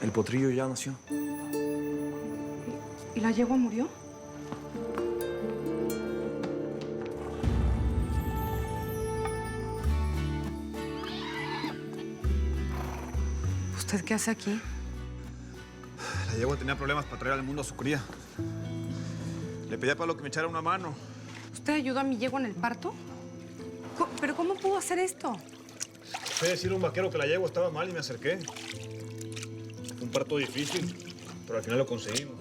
El potrillo ya nació. ¿Y la yegua murió? ¿Usted qué hace aquí? La yegua tenía problemas para traer al mundo a su cría. Le pedí a Pablo que me echara una mano. ¿Usted ayudó a mi yegua en el parto? ¿Pero cómo pudo hacer esto? Fue decir a un vaquero que la yegua estaba mal y me acerqué. Fue un parto difícil, pero al final lo conseguimos.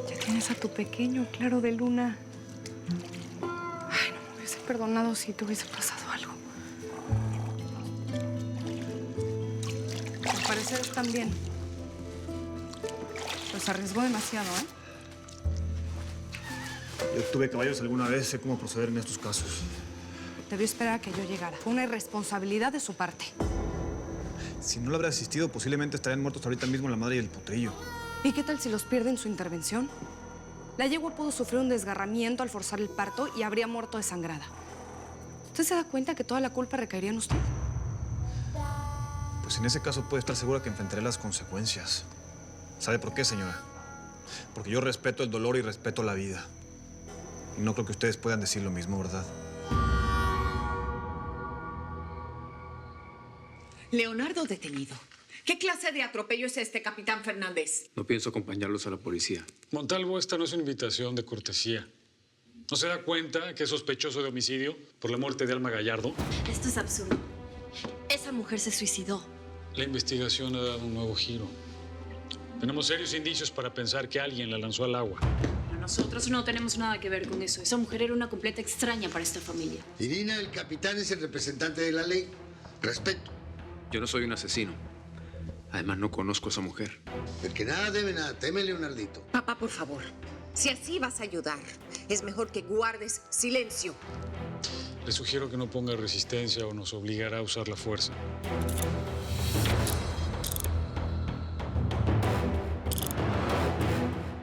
Ya tienes a tu pequeño, Claro de Luna. Ay, no me hubiese perdonado si te hubiese pasado algo. Al parecer están bien. Pues arriesgó demasiado, ¿eh? Yo tuve caballos alguna vez, sé cómo proceder en estos casos. Debió esperar a que yo llegara. Fue una irresponsabilidad de su parte. Si no lo hubiera asistido, posiblemente estarían muertos ahorita mismo la madre y el potrillo. ¿Y qué tal si los pierde en su intervención? La yegua pudo sufrir un desgarramiento al forzar el parto y habría muerto desangrada. ¿Usted se da cuenta que toda la culpa recaería en usted? Pues en ese caso puede estar segura que enfrentaré las consecuencias. ¿Sabe por qué, señora? Porque yo respeto el dolor y respeto la vida. Y no creo que ustedes puedan decir lo mismo, ¿verdad? Leonardo detenido. ¿Qué clase de atropello es este, capitán Fernández? No pienso acompañarlos a la policía. Montalvo, esta no es una invitación de cortesía. ¿No se da cuenta que es sospechoso de homicidio por la muerte de Alma Gallardo? Esto es absurdo. Esa mujer se suicidó. La investigación ha dado un nuevo giro. Tenemos serios indicios para pensar que alguien la lanzó al agua. Nosotros no tenemos nada que ver con eso. Esa mujer era una completa extraña para esta familia. Irina, el capitán es el representante de la ley. Respeto. Yo no soy un asesino. Además, no conozco a esa mujer. El que nada debe, nada teme, Leonardito. Papá, por favor. Si así vas a ayudar, es mejor que guardes silencio. Le sugiero que no ponga resistencia o nos obligará a usar la fuerza.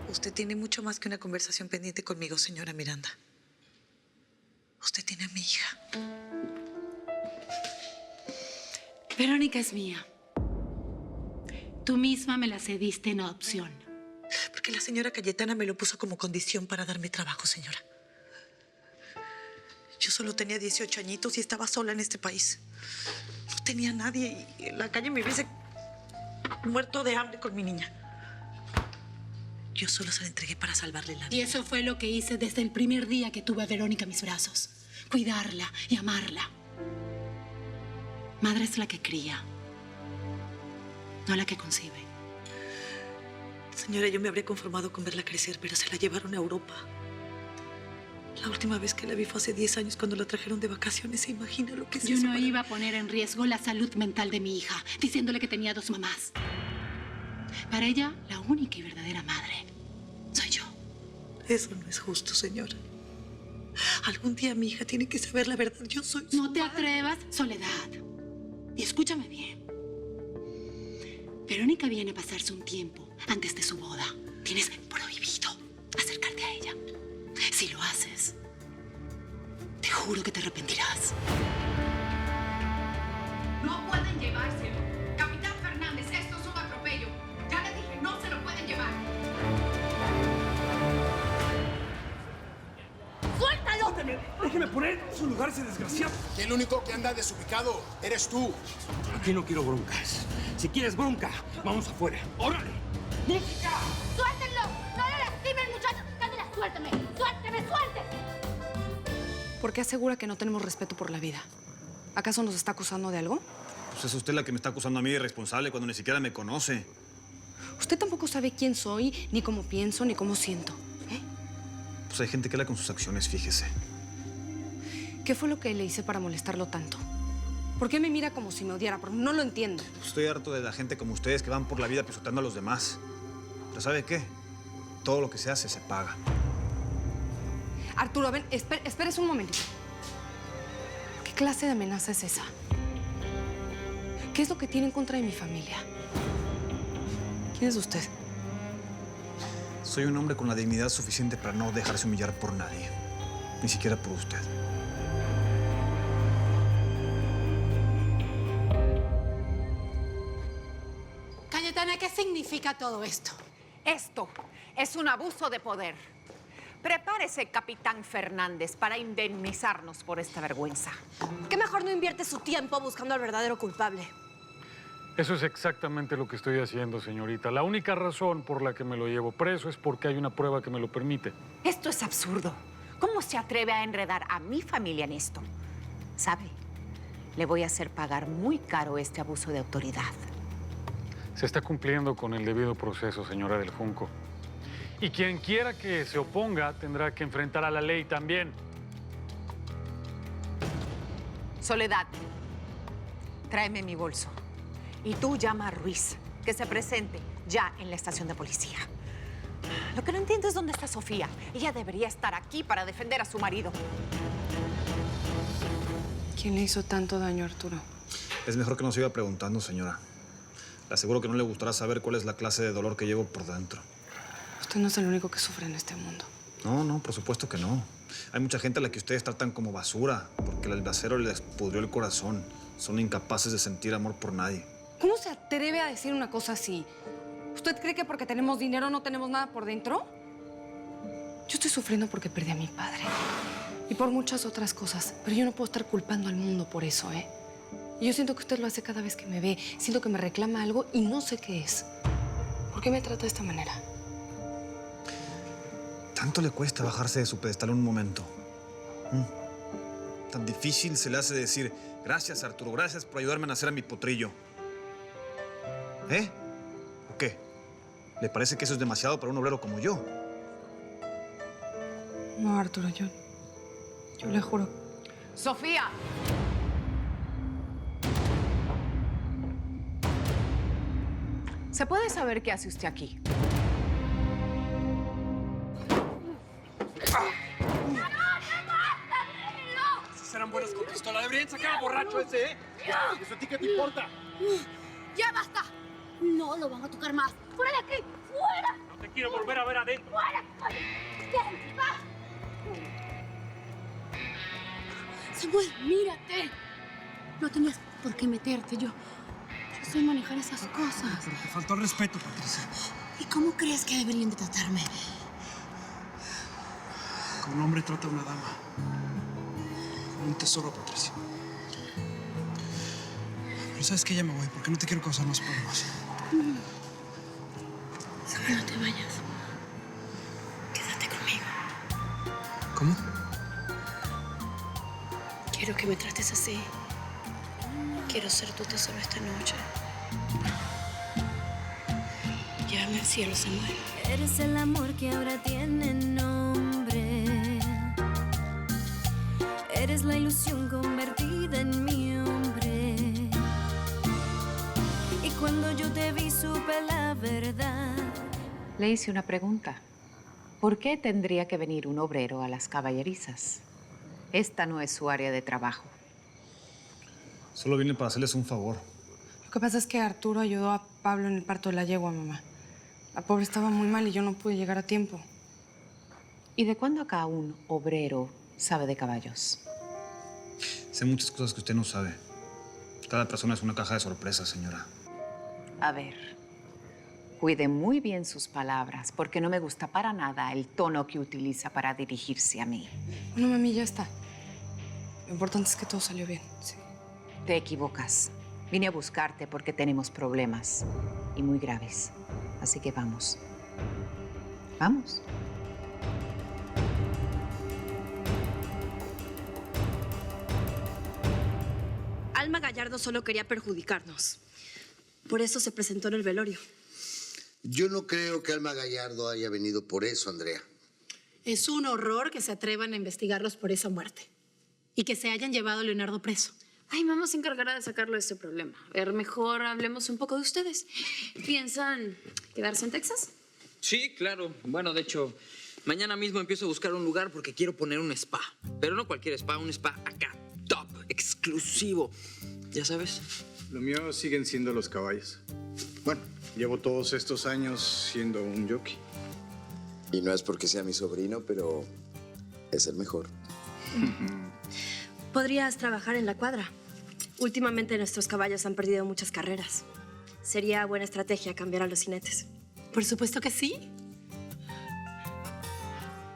Usted tiene mucho más que una conversación pendiente conmigo, señora Miranda. Usted tiene a mi hija. Verónica es mía. Tú misma me la cediste en adopción. Porque la señora Cayetana me lo puso como condición para darme trabajo, señora. Yo solo tenía 18 añitos y estaba sola en este país. No tenía nadie y en la calle me hubiese muerto de hambre con mi niña. Yo solo se la entregué para salvarle la vida. Y eso fue lo que hice desde el primer día que tuve a Verónica en mis brazos. Cuidarla y amarla. Madre es la que cría, no la que concibe. Señora, yo me habría conformado con verla crecer, pero se la llevaron a Europa. La última vez que la vi fue hace 10 años cuando la trajeron de vacaciones. ¿Se imagina lo que es Yo eso no para iba a mí? poner en riesgo la salud mental de mi hija, diciéndole que tenía 2 mamás. Para ella, la única y verdadera madre soy yo. Eso no es justo, señora. Algún día mi hija tiene que saber la verdad. Yo soy su No te madre. atrevas, Soledad. Y escúchame bien. Verónica viene a pasarse un tiempo antes de su boda. Tienes prohibido acercarte a ella. Si lo haces, te juro que te arrepentirás. No pueden llevárselo. Capitán Fernández, esto es un atropello. Ya le dije, no se lo pueden llevar. ¡Suéltalo! Déjeme poner en su lugar, ese desgraciado. Y el único que anda desubicado eres tú. Aquí no quiero broncas. Si quieres bronca, vamos afuera. ¡Órale! ¡Música! ¡Suéltenlo! ¡No le lastimen, muchachos! ¡Cándela, suélteme! ¡Suélteme, suélteme! ¿Por qué asegura que no tenemos respeto por la vida? ¿Acaso nos está acusando de algo? Pues es usted la que me está acusando a mí de irresponsable cuando ni siquiera me conoce. Usted tampoco sabe quién soy, ni cómo pienso, ni cómo siento. Pues hay gente que habla con sus acciones, fíjese. ¿Qué fue lo que le hice para molestarlo tanto? ¿Por qué me mira como si me odiara? Porque no lo entiendo. Pues estoy harto de la gente como ustedes que van por la vida pisoteando a los demás. Pero ¿sabe qué? Todo lo que se hace se paga. Arturo, ven, espérese un momentito. ¿Qué clase de amenaza es esa? ¿Qué es lo que tiene en contra de mi familia? ¿Quién es usted? Soy un hombre con la dignidad suficiente para no dejarse humillar por nadie. Ni siquiera por usted. Dime, ¿qué significa todo esto? Esto es un abuso de poder. Prepárese, capitán Fernández, para indemnizarnos por esta vergüenza. ¿Qué mejor no invierte su tiempo buscando al verdadero culpable? Eso es exactamente lo que estoy haciendo, señorita. La única razón por la que me lo llevo preso es porque hay una prueba que me lo permite. Esto es absurdo. ¿Cómo se atreve a enredar a mi familia en esto? ¿Sabe? Le voy a hacer pagar muy caro este abuso de autoridad. Se está cumpliendo con el debido proceso, señora del Junco. Y quien quiera que se oponga tendrá que enfrentar a la ley también. Soledad, tráeme mi bolso. Y tú llama a Ruiz, que se presente ya en la estación de policía. Lo que no entiendo es dónde está Sofía. Ella debería estar aquí para defender a su marido. ¿Quién le hizo tanto daño a Arturo? Es mejor que no siga preguntando, señora. Le aseguro que no le gustará saber cuál es la clase de dolor que llevo por dentro. Usted no es el único que sufre en este mundo. No, por supuesto que no. Hay mucha gente a la que ustedes tratan como basura, porque el acero les pudrió el corazón. Son incapaces de sentir amor por nadie. ¿Cómo se atreve a decir una cosa así? ¿Usted cree que porque tenemos dinero no tenemos nada por dentro? Yo estoy sufriendo porque perdí a mi padre. Y por muchas otras cosas. Pero yo no puedo estar culpando al mundo por eso, ¿eh? Y yo siento que usted lo hace cada vez que me ve. Siento que me reclama algo y no sé qué es. ¿Por qué me trata de esta manera? ¿Tanto le cuesta bajarse de su pedestal un momento? Tan difícil se le hace decir, gracias, Arturo, gracias por ayudarme a nacer a mi potrillo. ¿Eh? ¿O qué? ¿Le parece que eso es demasiado para un obrero como yo? No, Arturo, yo le juro. ¡Sofía! ¿Se puede saber qué hace usted aquí? Serán buenas con pistola. Deberían sacar al borracho ese, ¿eh? ¿Eso a ti qué te importa? ¡Ya basta! No lo van a tocar más. ¡Fuera de aquí! ¡Fuera! No te quiero volver a ver adentro. ¡Fuera! Samuel, mírate. No tenías por qué meterte. Yo sé manejar esas cosas. Pero te faltó el respeto, Patricia. ¿Y cómo crees que deberían de tratarme? Como un hombre trata a una dama. Como un tesoro, Patricia. Pero sabes que ya me voy, porque no te quiero causar más problemas. Samuel, no te vayas. Quédate conmigo. ¿Cómo? Quiero que me trates así. Quiero ser tu tesoro esta noche. Llévame al cielo, Samuel. Eres el amor que ahora tiene nombre. Eres la ilusión convertida en mi hombre. Y cuando yo te vi supe la verdad. Le hice una pregunta. ¿Por qué tendría que venir un obrero a las caballerizas? Esta no es su área de trabajo. Solo vine para hacerles un favor. Lo que pasa es que Arturo ayudó a Pablo en el parto de la yegua, mamá. La pobre estaba muy mal y yo no pude llegar a tiempo. ¿Y de cuándo acá un obrero sabe de caballos? Sé muchas cosas que usted no sabe. Cada persona es una caja de sorpresas, señora. A ver, cuide muy bien sus palabras, porque no me gusta para nada el tono que utiliza para dirigirse a mí. Bueno, mami, ya está. Lo importante es que todo salió bien, sí. Te equivocas. Vine a buscarte porque tenemos problemas, y muy graves. Así que vamos. Vamos. Alma Gallardo solo quería perjudicarnos. Por eso se presentó en el velorio. Yo no creo que Alma Gallardo haya venido por eso, Andrea. Es un horror que se atrevan a investigarlos por esa muerte. Y que se hayan llevado a Leonardo preso. Ay, mamá se encargará de sacarlo de este problema. A ver, mejor hablemos un poco de ustedes. ¿Piensan quedarse en Texas? Sí, claro. Bueno, de hecho, mañana mismo empiezo a buscar un lugar porque quiero poner un spa. Pero no cualquier spa, un spa acá, top, exclusivo. ¿Ya sabes? Lo mío siguen siendo los caballos. Bueno, llevo todos estos años siendo un jockey. Y no es porque sea mi sobrino, pero es el mejor. Podrías trabajar en la cuadra. Últimamente nuestros caballos han perdido muchas carreras. Sería buena estrategia cambiar a los jinetes. Por supuesto que sí.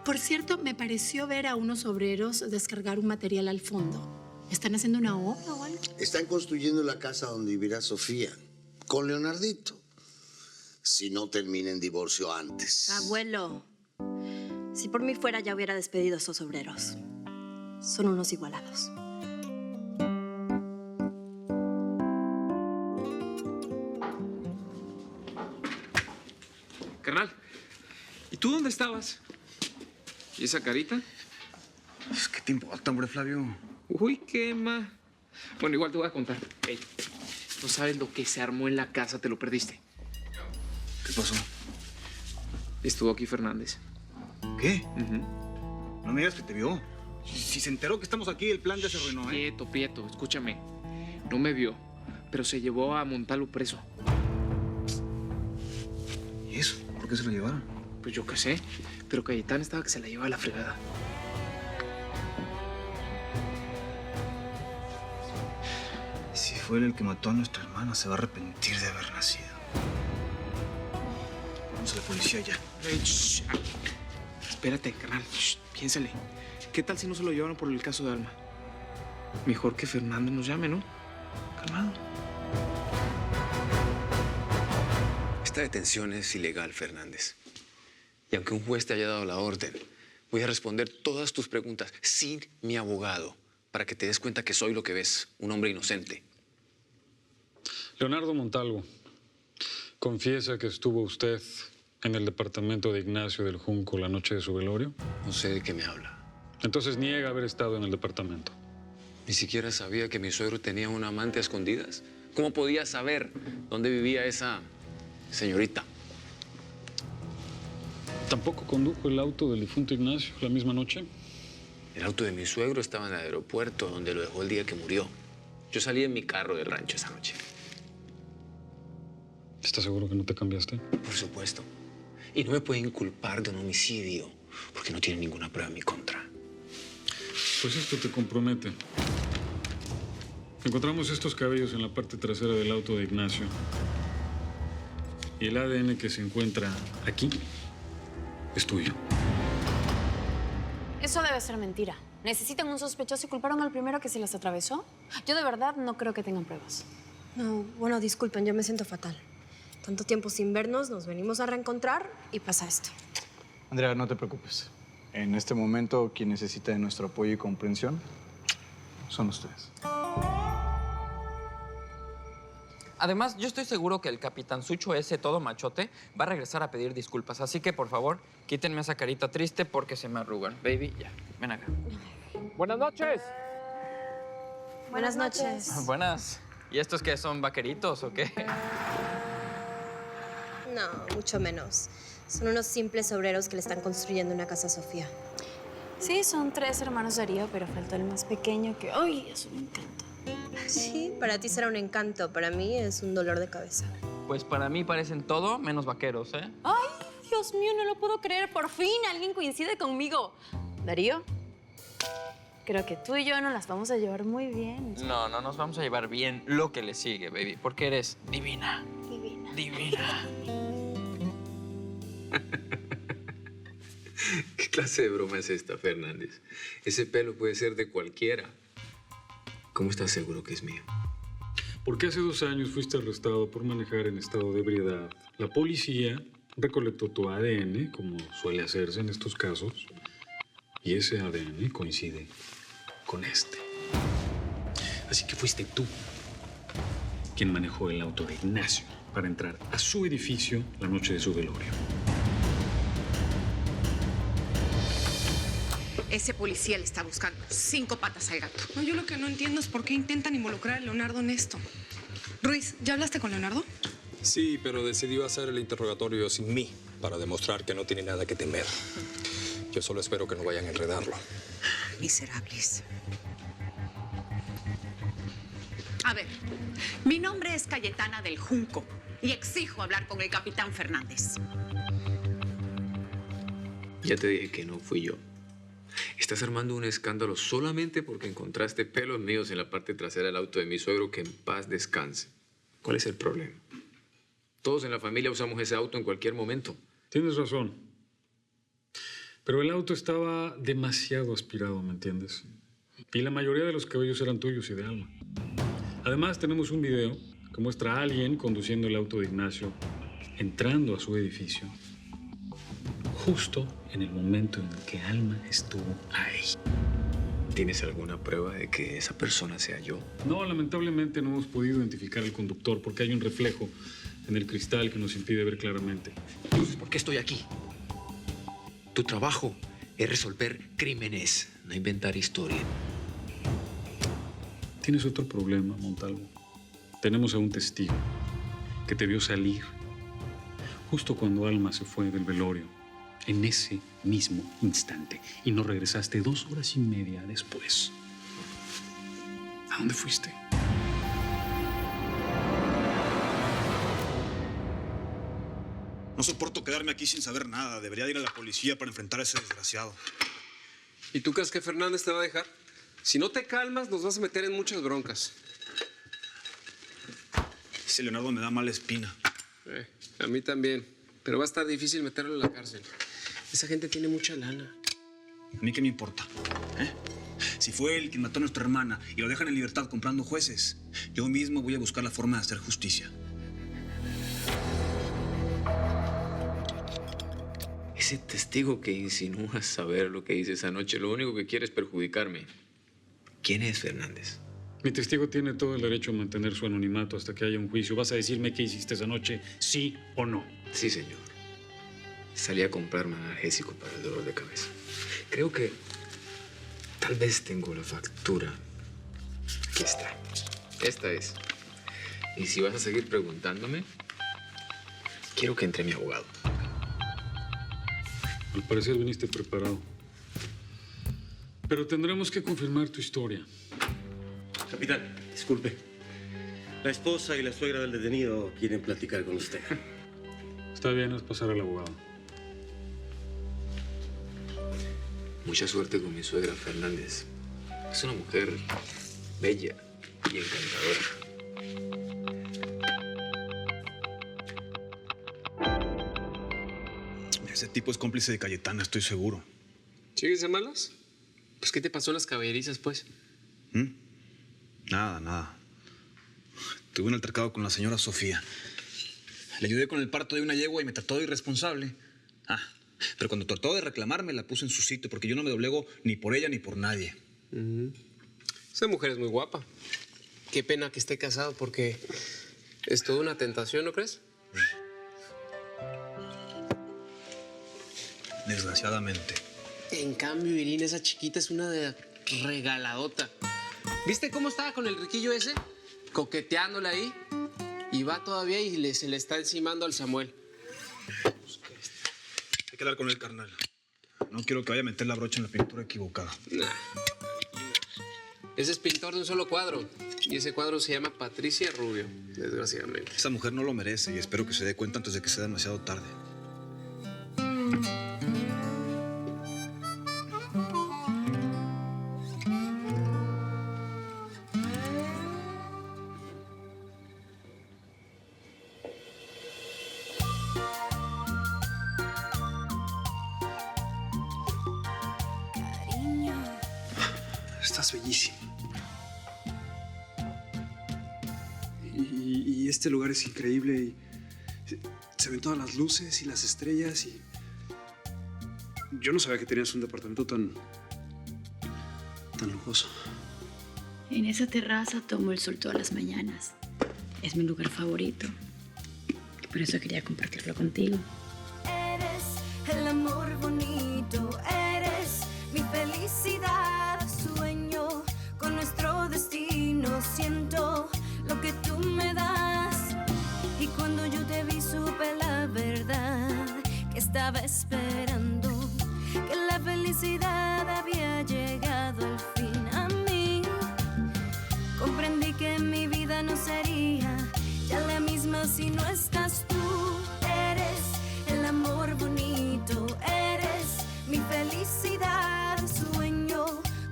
Por cierto, me pareció ver a unos obreros descargar un material al fondo. ¿Están haciendo una obra o algo? Están construyendo la casa donde vivirá Sofía, con Leonardito. Si no termina en divorcio antes. Abuelo, si por mí fuera ya hubiera despedido a esos obreros. Son unos igualados. Carnal, ¿y tú dónde estabas? ¿Y esa carita? ¿Qué te importa, hombre, Flavio? Uy, qué ma. Bueno, igual te voy a contar. Ey, no sabes lo que se armó en la casa, te lo perdiste. ¿Qué pasó? Estuvo aquí Fernández. ¿Qué? No me digas que te vio. Si se enteró que estamos aquí, el plan ya se arruinó, ¿eh? Prieto, escúchame. No me vio, pero se llevó a Montalvo preso. ¿Y eso? ¿Por qué se lo llevaron? Pues yo qué sé, pero Cayetán estaba que se la llevaba a la fregada. Si fue él el que mató a nuestra hermana, se va a arrepentir de haber nacido. Vamos a la policía ya. Ey, shh. Espérate, carnal. Shh, piénsale. ¿Qué tal si no se lo llevaron por el caso de Alma? Mejor que Fernández nos llame, ¿no? Calmado. Esta detención es ilegal, Fernández. Y aunque un juez te haya dado la orden, voy a responder todas tus preguntas sin mi abogado para que te des cuenta que soy lo que ves, un hombre inocente. Leonardo Montalvo, ¿confiesa que estuvo usted en el departamento de Ignacio del Junco la noche de su velorio? No sé de qué me habla. Entonces niega haber estado en el departamento. Ni siquiera sabía que mi suegro tenía una amante a escondidas. ¿Cómo podía saber dónde vivía esa señorita? ¿Tampoco condujo el auto del difunto Ignacio la misma noche? El auto de mi suegro estaba en el aeropuerto, donde lo dejó el día que murió. Yo salí en mi carro del rancho esa noche. ¿Estás seguro que no te cambiaste? Por supuesto. Y no me pueden culpar de un homicidio, porque no tienen ninguna prueba en mi contra. Pues esto te compromete. Encontramos estos cabellos en la parte trasera del auto de Ignacio. Y el ADN que se encuentra aquí es tuyo. Eso debe ser mentira. Necesitan un sospechoso y culparon al primero que se les atravesó. Yo de verdad no creo que tengan pruebas. No, bueno, disculpen, yo me siento fatal. Tanto tiempo sin vernos, nos venimos a reencontrar y pasa esto. Andrea, no te preocupes. En este momento, quien necesita de nuestro apoyo y comprensión son ustedes. Además, yo estoy seguro que el capitanzucho ese todo machote va a regresar a pedir disculpas. Así que, por favor, quítenme esa carita triste porque se me arrugan. Baby, ya, ven acá. Buenas noches. Buenas noches. Buenas. ¿Y estos qué son, vaqueritos o qué? No, mucho menos. Son unos simples obreros que le están construyendo una casa a Sofía. Sí, son 3 hermanos Darío, pero faltó el más pequeño que... ¡Ay, es un encanto! Sí, para ti será un encanto. Para mí es un dolor de cabeza. Pues para mí parecen todo menos vaqueros, ¿eh? ¡Ay, Dios mío, no lo puedo creer! Por fin alguien coincide conmigo. Darío, creo que tú y yo nos las vamos a llevar muy bien. No, no nos vamos a llevar bien lo que le sigue, baby, porque eres divina. Divina. Divina. ¿Qué clase de broma es esta, Fernández? Ese pelo puede ser de cualquiera. ¿Cómo estás seguro que es mío? Porque hace 2 años fuiste arrestado por manejar en estado de ebriedad. La policía recolectó tu ADN, como suele hacerse en estos casos, y ese ADN coincide con este. Así que fuiste tú quien manejó el auto de Ignacio para entrar a su edificio la noche de su velorio. Ese policía le está buscando 5 patas al gato. No, yo lo que no entiendo es por qué intentan involucrar a Leonardo en esto. Ruiz, ¿ya hablaste con Leonardo? Sí, pero decidió hacer el interrogatorio sin mí para demostrar que no tiene nada que temer. Yo solo espero que no vayan a enredarlo. Miserables. A ver, mi nombre es Cayetana del Junco y exijo hablar con el capitán Fernández. Ya te dije que no fui yo. Estás armando un escándalo solamente porque encontraste pelos míos en la parte trasera del auto de mi suegro, que en paz descanse. ¿Cuál es el problema? Todos en la familia usamos ese auto en cualquier momento. Tienes razón. Pero el auto estaba demasiado aspirado, ¿me entiendes? Y la mayoría de los cabellos eran tuyos y de Alma. Además, tenemos un video que muestra a alguien conduciendo el auto de Ignacio, entrando a su edificio, justo en el momento en el que Alma estuvo ahí. ¿Tienes alguna prueba de que esa persona sea yo? No, lamentablemente no hemos podido identificar al conductor porque hay un reflejo en el cristal que nos impide ver claramente. Entonces, ¿por qué estoy aquí? Tu trabajo es resolver crímenes, no inventar historia. Tienes otro problema, Montalvo. Tenemos a un testigo que te vio salir justo cuando Alma se fue del velorio, en ese mismo instante, y no regresaste 2 horas y media después. ¿A dónde fuiste? No soporto quedarme aquí sin saber nada. Debería ir a la policía para enfrentar a ese desgraciado. ¿Y tú crees que Fernández te va a dejar? Si no te calmas, nos vas a meter en muchas broncas. Ese Leonardo me da mala espina. A mí también. Pero va a estar difícil meterlo en la cárcel. Esa gente tiene mucha lana. ¿A mí qué me importa? Si fue él quien mató a nuestra hermana y lo dejan en libertad comprando jueces, yo mismo voy a buscar la forma de hacer justicia. Ese testigo que insinúa saber lo que hice esa noche, lo único que quiere es perjudicarme. ¿Quién es Fernández? Mi testigo tiene todo el derecho a mantener su anonimato hasta que haya un juicio. ¿Vas a decirme qué hiciste esa noche, sí o no? Sí, señor. Salí a comprarme analgésico para el dolor de cabeza. Creo que tal vez tengo la factura. Aquí está. Esta es. Y si vas a seguir preguntándome, quiero que entre mi abogado. Al parecer viniste preparado. Pero tendremos que confirmar tu historia. Capitán, disculpe. La esposa y la suegra del detenido quieren platicar con usted. Está bien, es pasar al abogado. Mucha suerte con mi suegra Fernández. Es una mujer bella y encantadora. Ese tipo es cómplice de Cayetana, estoy seguro. ¿Sigues de malas? Pues, ¿qué te pasó en las caballerizas, pues? Nada. Tuve un altercado con la señora Sofía. Le ayudé con el parto de una yegua y me trató de irresponsable. Pero cuando trató de reclamarme, la puse en su sitio porque yo no me doblego ni por ella ni por nadie. Esa mujer es muy guapa. Qué pena que esté casado porque es toda una tentación, ¿no crees? Desgraciadamente. En cambio, Irina, esa chiquita es una regaladota. ¿Viste cómo estaba con el riquillo ese? Coqueteándole ahí. Y va todavía y se le está encimando al Samuel. Hay que hablar con el carnal. No quiero que vaya a meter la brocha en la pintura equivocada. Nah. Ese es pintor de un solo cuadro. Y ese cuadro se llama Patricia Rubio, desgraciadamente. Esa mujer no lo merece y espero que se dé cuenta antes de que sea demasiado tarde. Estás bellísima. Y este lugar es increíble y se ven todas las luces y las estrellas y... Yo no sabía que tenías un departamento tan lujoso. En esa terraza tomo el sol todas las mañanas. Es mi lugar favorito. Y por eso quería compartirlo contigo. Eres el amor bonito, eres mi felicidad, sueño con nuestro destino, siento lo que tú me das. Y cuando yo te vi supe la verdad que estaba esperando, que la felicidad había llegado al fin a mí. Comprendí que mi vida no sería ya la misma si no estás tú. Eres el amor bonito, eres mi felicidad, sueño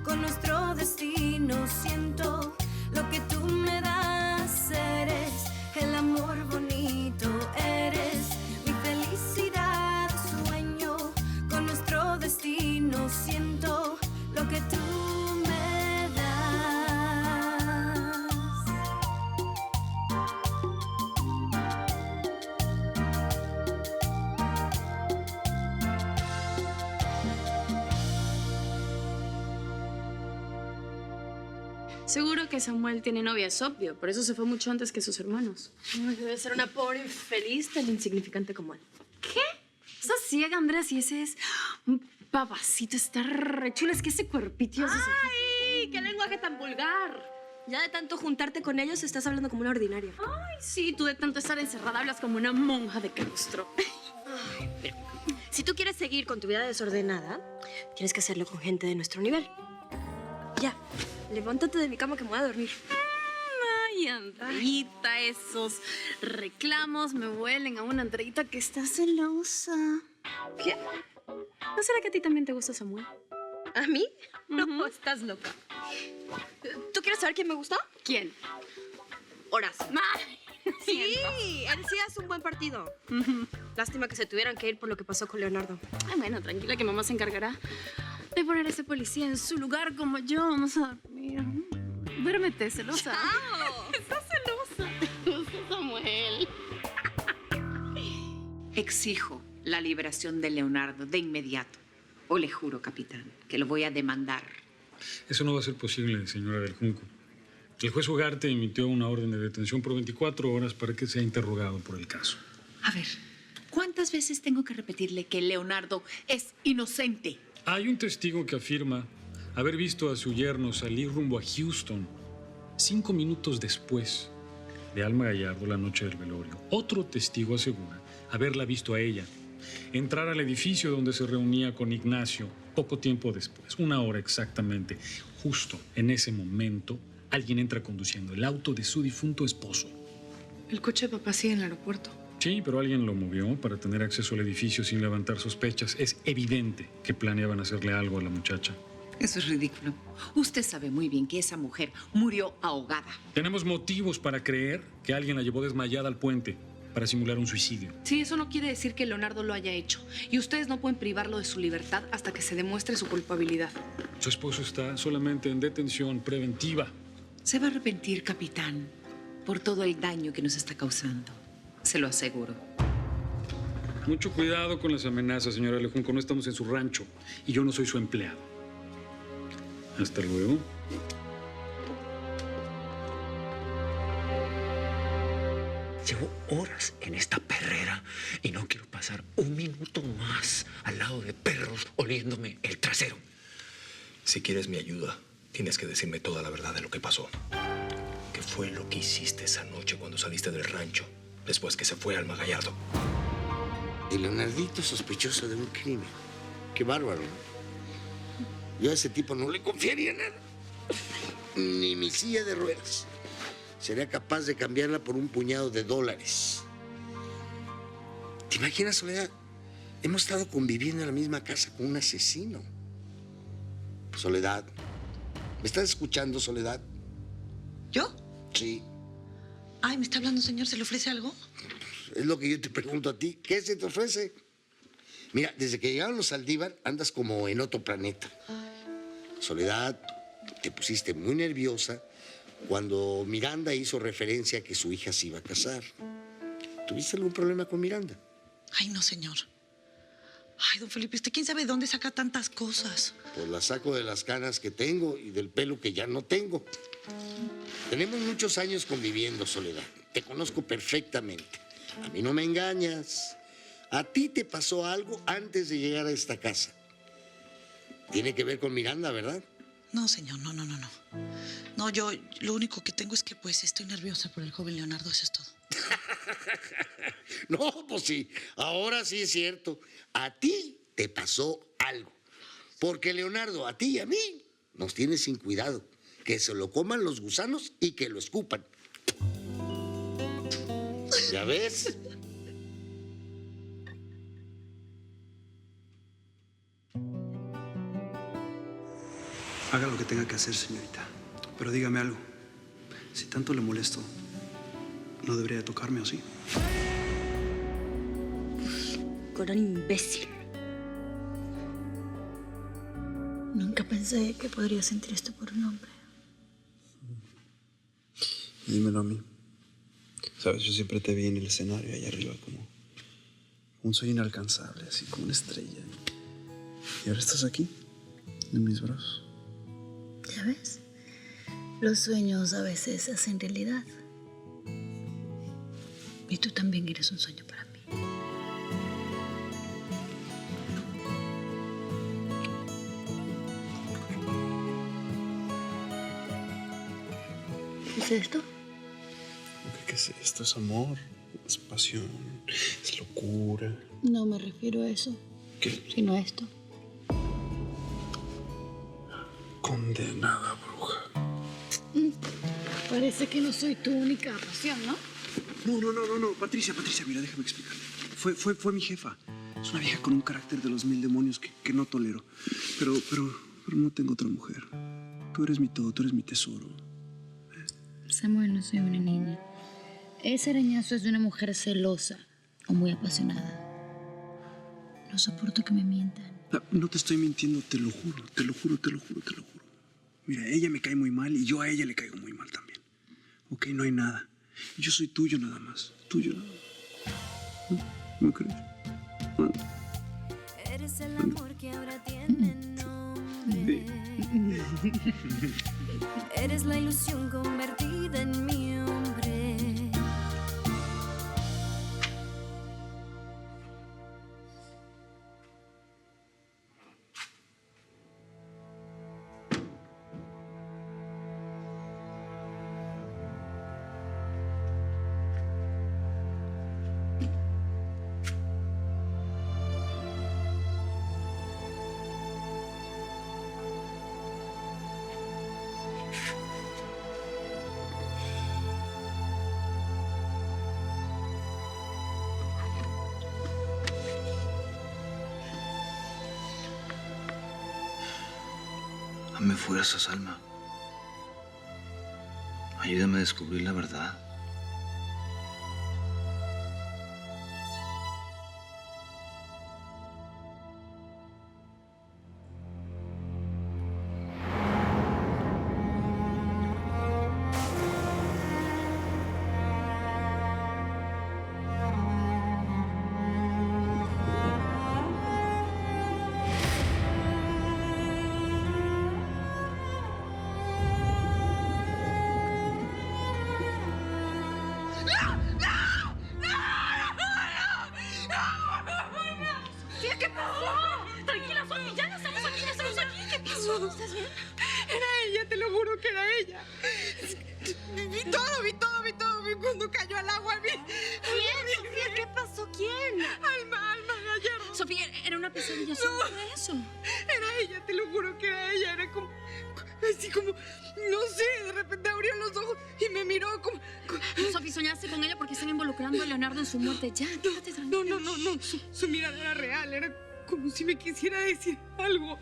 con nuestro destino, siento lo que tú me das. Eres el amor bonito, Seguro que Samuel tiene novia, es obvio. Por eso se fue mucho antes que sus hermanos. Ay, debe ser una pobre infeliz tan insignificante como él. ¿Qué? Estás ciega, Andrés, y ese es un papacito. Está re chulo. Es que ese cuerpito... ¡Ay! ¡Qué lenguaje tan vulgar! Ya de tanto juntarte con ellos estás hablando como una ordinaria. Ay, sí, tú de tanto estar encerrada hablas como una monja de claustro. Ay, pero si tú quieres seguir con tu vida desordenada, tienes que hacerlo con gente de nuestro nivel. Ya, levántate de mi cama que me voy a dormir. Ay, Andreita, esos reclamos me huelen a una Andreita que está celosa. ¿Qué? ¿No será que a ti también te gusta Samuel? ¿A mí? No, estás loca. ¿Tú quieres saber quién me gusta? ¿Quién? Horacio. Sí, él sí hace un buen partido. Lástima que se tuvieran que ir por lo que pasó con Leonardo. Ay, bueno, tranquila que mamá se encargará de poner a ese policía en su lugar como yo. Vamos a dormir. Duérmete, celosa. ¡Chao! Estás celosa. Te gusta Samuel. Exijo la liberación de Leonardo de inmediato. O le juro, capitán, que lo voy a demandar. Eso no va a ser posible, señora del Junco. El juez Ugarte emitió una orden de detención por 24 horas para que sea interrogado por el caso. A ver, ¿cuántas veces tengo que repetirle que Leonardo es inocente? Hay un testigo que afirma haber visto a su yerno salir rumbo a Houston 5 minutos después de Alma Gallardo la noche del velorio. Otro testigo asegura haberla visto a ella entrar al edificio donde se reunía con Ignacio poco tiempo después, 1 hora exactamente. Justo en ese momento, alguien entra conduciendo el auto de su difunto esposo. El coche de papá sigue en el aeropuerto. Sí, pero alguien lo movió para tener acceso al edificio sin levantar sospechas. Es evidente que planeaban hacerle algo a la muchacha. Eso es ridículo. Usted sabe muy bien que esa mujer murió ahogada. Tenemos motivos para creer que alguien la llevó desmayada al puente para simular un suicidio. Sí, eso no quiere decir que Leonardo lo haya hecho. Y ustedes no pueden privarlo de su libertad hasta que se demuestre su culpabilidad. Su esposo está solamente en detención preventiva. Se va a arrepentir, capitán, por todo el daño que nos está causando. Se lo aseguro. Mucho cuidado con las amenazas, señora Lejunco. No estamos en su rancho y yo no soy su empleado. Hasta luego. Llevo horas en esta perrera y no quiero pasar un minuto más al lado de perros oliéndome el trasero. Si quieres mi ayuda, tienes que decirme toda la verdad de lo que pasó. ¿Qué fue lo que hiciste esa noche cuando saliste del rancho, después que se fue Alma Gallardo? Y Leonardito sospechoso de un crimen. Qué bárbaro, ¿no? Yo a ese tipo no le confiaría nada. Ni mi silla de ruedas. Sería capaz de cambiarla por un puñado de dólares. ¿Te imaginas, Soledad? Hemos estado conviviendo en la misma casa con un asesino. Soledad. ¿Me estás escuchando, Soledad? ¿Yo? Sí. Ay, ¿me está hablando, señor? ¿Se le ofrece algo? Es lo que yo te pregunto a ti. ¿Qué se te ofrece? Mira, desde que llegaron los Saldívar, andas como en otro planeta. Soledad, te pusiste muy nerviosa cuando Miranda hizo referencia a que su hija se iba a casar. ¿Tuviste algún problema con Miranda? Ay, no, señor. Ay, don Felipe, ¿usted quién sabe dónde saca tantas cosas? Pues las saco de las canas que tengo y del pelo que ya no tengo. Tenemos muchos años conviviendo, Soledad. Te conozco perfectamente. A mí no me engañas. A ti te pasó algo antes de llegar a esta casa. Tiene que ver con Miranda, ¿verdad? No, señor, no. No, yo lo único que tengo es que pues estoy nerviosa por el joven Leonardo, eso es todo. No, pues sí, ahora sí es cierto. A ti te pasó algo. Porque Leonardo, a ti y a mí, nos tiene sin cuidado. Que se lo coman los gusanos y que lo escupan. ¿Ya ves? Haga lo que tenga que hacer, señorita. Pero dígame algo. Si tanto le molesto, ¿no debería tocarme o sí? Gran imbécil. Nunca pensé que podría sentir esto por un hombre. Dímelo a mí. Sabes, yo siempre te vi en el escenario allá arriba como un sueño inalcanzable, así como una estrella. Y ahora estás aquí, en mis brazos. ¿Ya ves? Los sueños a veces se hacen realidad. Y tú también eres un sueño para mí. ¿Qué es esto? ¿Qué es esto? Es amor, es pasión, es locura. No me refiero a eso. ¿Qué? Sino a esto. Condenada bruja. Parece que no soy tu única pasión, ¿no? No. Patricia, mira, déjame explicar. Fue mi jefa. Es una vieja con un carácter de los 1000 demonios que no tolero. Pero no tengo otra mujer. Tú eres mi todo, tú eres mi tesoro. Samuel, no soy una niña. Ese arañazo es de una mujer celosa o muy apasionada. No soporto que me mientan. No te estoy mintiendo, te lo juro. Mira, ella me cae muy mal y yo a ella le caigo muy mal también. Ok, no hay nada. Yo soy tuyo nada más. Tuyo nada más. ¿No crees? Eres el amor que ahora tiene nombre. Eres la ilusión convertida en mi hombre. Dame fuerzas, Alma. Ayúdame a descubrir la verdad. ¿Qué pasó? Tranquila, Sofi, ya no estamos aquí, ya estamos aquí. ¿Qué pasó? ¿Estás bien? Era ella, te lo juro que era ella. Vi todo. Vi cuando cayó al agua. ¿Quién, Sofía? ¿Qué pasó? ¿Quién? Alma Gallardo. Sofía, era una pesadilla, solo fue eso. Era ella, te lo juro que era ella. Era como, así como, no sé, de repente abrió los ojos y me miró como... Sofía, soñaste con ella porque están involucrando a Leonardo en su muerte. Ya, quédate tranquila. No. Su mirada era real, era como si me quisiera decir algo.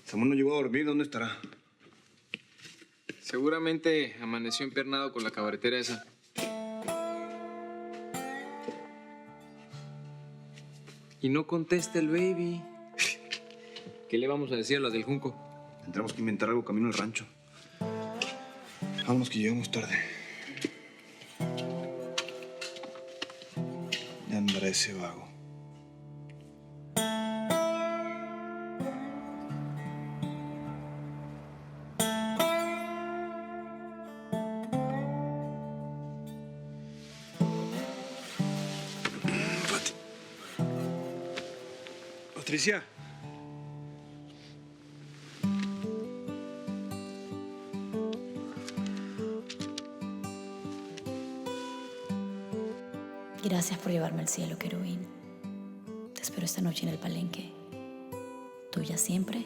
Samuel no llegó a dormir, ¿dónde estará? Seguramente amaneció empiernado con la cabaretera esa. Y no contesta el baby. ¿Qué le vamos a decir a las del Junco? Tendremos que inventar algo camino al rancho. Vamos que llegamos tarde. Ya andará ese vago. Patricia. Gracias por llevarme al cielo, querubín. Te espero esta noche en el palenque. Tuya siempre,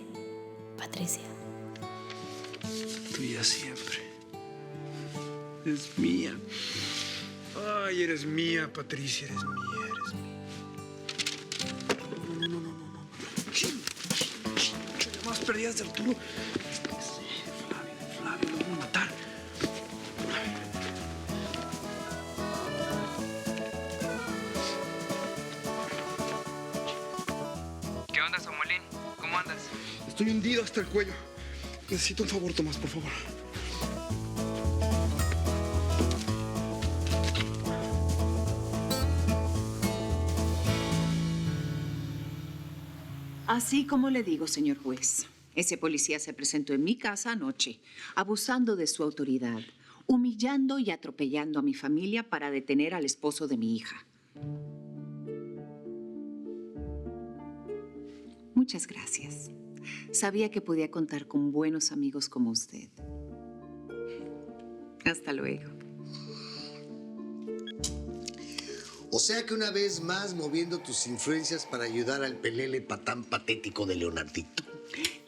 Patricia. Tuya siempre. Es mía. Ay, eres mía, Patricia, eres mía. No. Más perdidas de Arturo. Flavio, lo vamos a matar. ¿Qué onda, Samuelín? ¿Cómo andas? Estoy hundido hasta el cuello. Necesito un favor, Tomás, por favor. Así como le digo, señor juez, ese policía se presentó en mi casa anoche, abusando de su autoridad, humillando y atropellando a mi familia para detener al esposo de mi hija. Muchas gracias. Sabía que podía contar con buenos amigos como usted. Hasta luego. O sea que una vez más moviendo tus influencias para ayudar al pelele patán patético de Leonardito.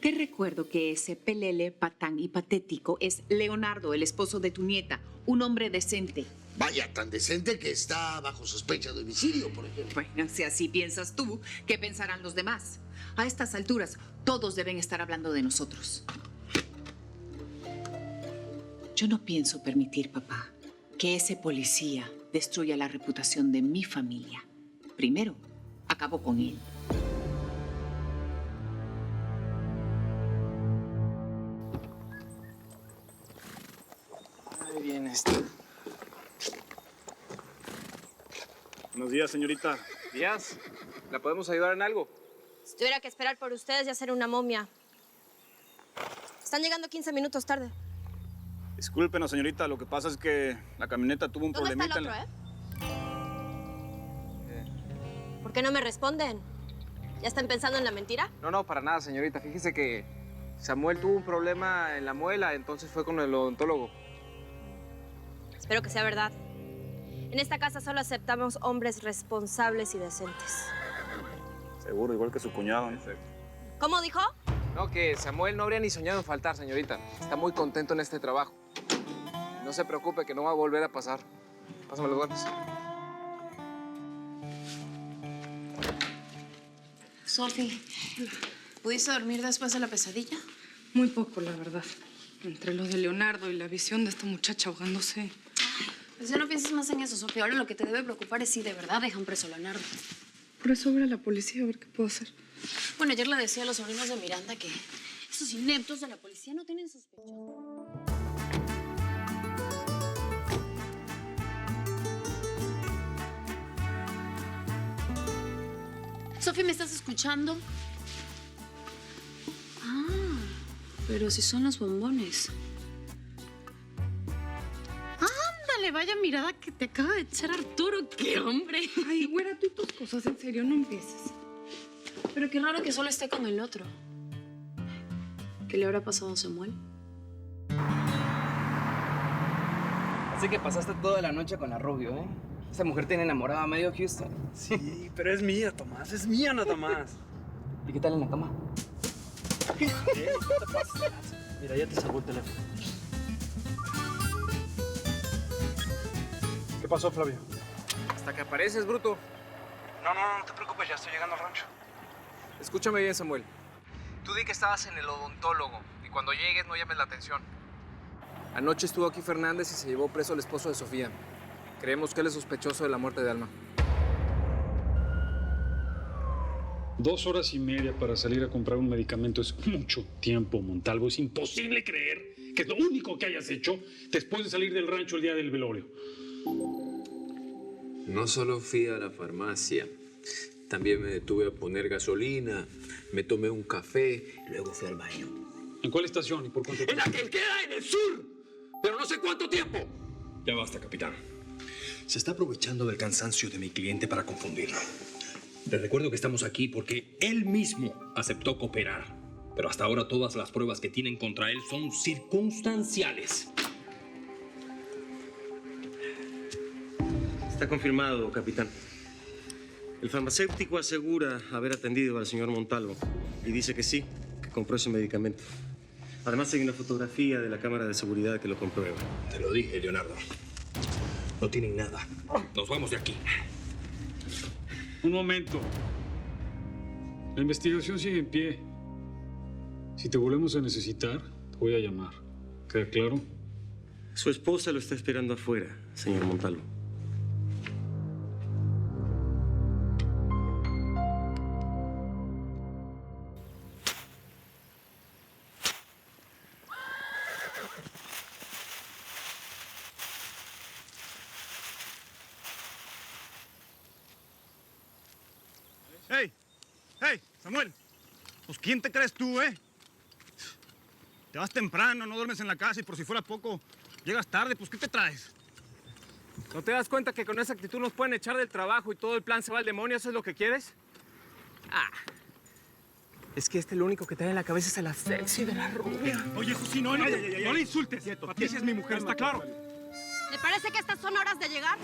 Te recuerdo que ese pelele, patán y patético es Leonardo, el esposo de tu nieta, un hombre decente. Vaya, tan decente que está bajo sospecha de homicidio, por ejemplo. Bueno, si así piensas tú, ¿qué pensarán los demás? A estas alturas, todos deben estar hablando de nosotros. Yo no pienso permitir, papá, que ese policía destruya la reputación de mi familia. Primero, acabo con él. Ahí viene esto. Buenos días, señorita. Díaz, ¿la podemos ayudar en algo? Si tuviera que esperar por ustedes, ya sería una momia. Están llegando 15 minutos tarde. Discúlpenos, señorita. Lo que pasa es que la camioneta tuvo un ¿Dónde está problemita. el otro, ¿Por qué no me responden? ¿Ya están pensando en la mentira? No, para nada, señorita. Fíjese que Samuel tuvo un problema en la muela, entonces fue con el odontólogo. Espero que sea verdad. En esta casa solo aceptamos hombres responsables y decentes. Seguro, igual que su cuñado. ¿Cómo dijo? No, que Samuel no habría ni soñado en faltar, señorita. Está muy contento en este trabajo. No se preocupe, que no va a volver a pasar. Pásame los guantes. Sofi, ¿pudiste dormir después de la pesadilla? Muy poco, la verdad. Entre lo de Leonardo y la visión de esta muchacha ahogándose. Pues ya no pienses más en eso, Sofi. Ahora lo que te debe preocupar es si de verdad dejan preso a Leonardo. Por eso voy a la policía a ver qué puedo hacer. Bueno, ayer le decía a los sobrinos de Miranda que esos ineptos de la policía no tienen sospechosos. Sofi, ¿me estás escuchando? Ah, pero si son los bombones. Ándale, vaya mirada que te acaba de echar Arturo. ¡Qué hombre! Ay, güera, tú y tus cosas, en serio, no empieces. Pero qué raro que solo esté con el otro. ¿Qué le habrá pasado a Samuel? Así que pasaste toda la noche con la Rubio, ¿eh? Esa mujer tiene enamorada a medio Houston. Sí, pero es mía, Tomás. Es mía, nada más. ¿Y qué tal en la cama? ¿Qué te pasa? Mira, ya te salvó el teléfono. ¿Qué pasó, Flavio? Hasta que apareces, bruto. No te preocupes, ya estoy llegando al rancho. Escúchame bien, Samuel. Tú di que estabas en el odontólogo y cuando llegues no llames la atención. Anoche estuvo aquí Fernández y se llevó preso al esposo de Sofía. Creemos que él es sospechoso de la muerte de Alma. 2 horas y media para salir a comprar un medicamento es mucho tiempo, Montalvo. Es imposible creer que es lo único que hayas hecho después de salir del rancho el día del velorio. No solo fui a la farmacia, también me detuve a poner gasolina, me tomé un café y luego fui al baño. ¿En cuál estación y por cuánto tiempo? ¡En la que queda en el sur! ¡Pero no sé cuánto tiempo! Ya basta, capitán. Se está aprovechando del cansancio de mi cliente para confundirlo. Le recuerdo que estamos aquí porque él mismo aceptó cooperar. Pero hasta ahora todas las pruebas que tienen contra él son circunstanciales. Está confirmado, capitán. El farmacéutico asegura haber atendido al señor Montalvo y dice que sí, que compró ese medicamento. Además hay una fotografía de la cámara de seguridad que lo comprueba. Te lo dije, Leonardo. No tienen nada. Nos vamos de aquí. Un momento. La investigación sigue en pie. Si te volvemos a necesitar, te voy a llamar. ¿Queda claro? Su esposa lo está esperando afuera, señor Montalvo. ¡Hey! ¡Hey! ¡Samuel! Pues, ¿quién te crees tú, eh? Te vas temprano, no duermes en la casa y por si fuera poco, llegas tarde, pues, ¿qué te traes? ¿No te das cuenta que con esa actitud nos pueden echar del trabajo y todo el plan se va al demonio? ¿Eso es lo que quieres? Ah. Es que lo único que trae en la cabeza es la sexy de la rubia. Oye, Susi, no le insultes. Patricia es mi mujer, ¿está claro? ¿Le parece que estas son horas de llegar?